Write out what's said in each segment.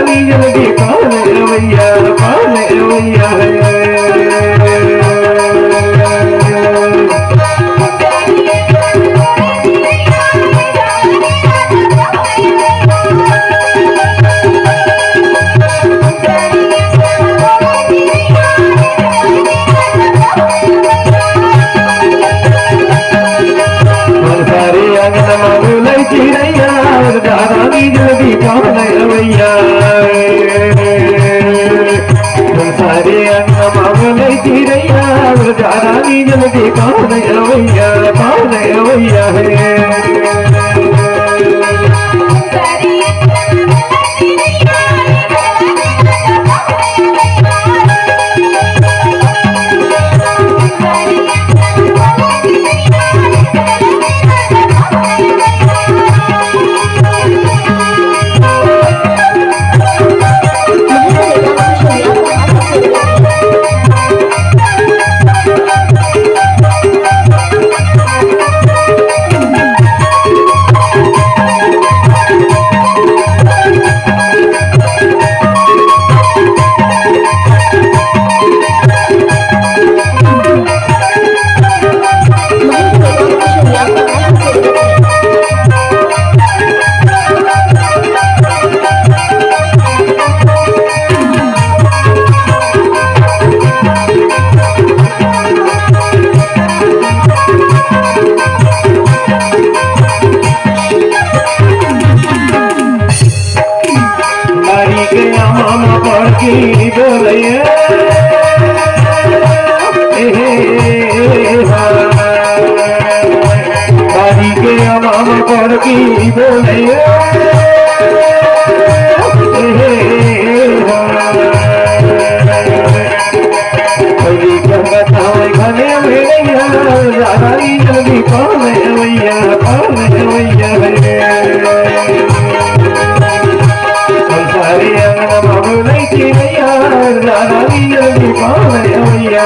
रानी जल्दी कौन भैया कौन भैया रानी जल्दी कौन भैया सारे अंग मामले चिड़ैया रानी जल्दी कौन भैया है मामा पढ़ की बोले बारी के मामा पढ़ की बोले घने भैया रानी जल्दी कौन भैया सारे अंगन मामले चिड़ैया रानी जल्दी कौन भैया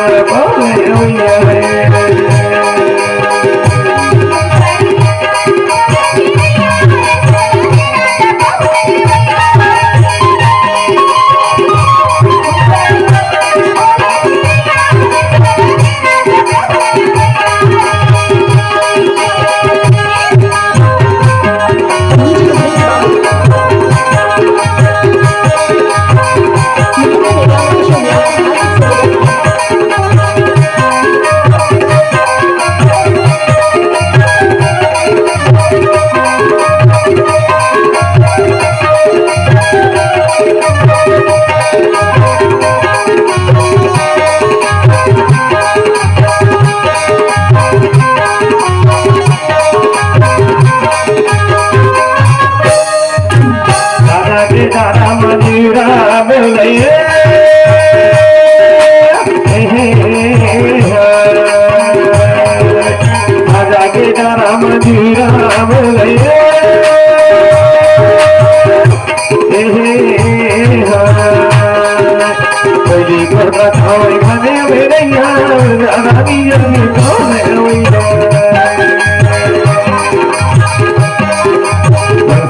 दादा मंदिरा बोले राजा के दादा मंदिरा बोले कोई घर खाए खाने मेरे यार रानी जल्दी कौन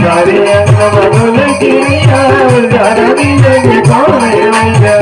सारे अंग मामले चिड़ैया रानी जल्दी कौन भैया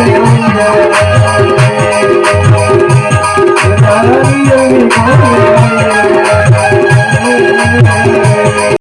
Hare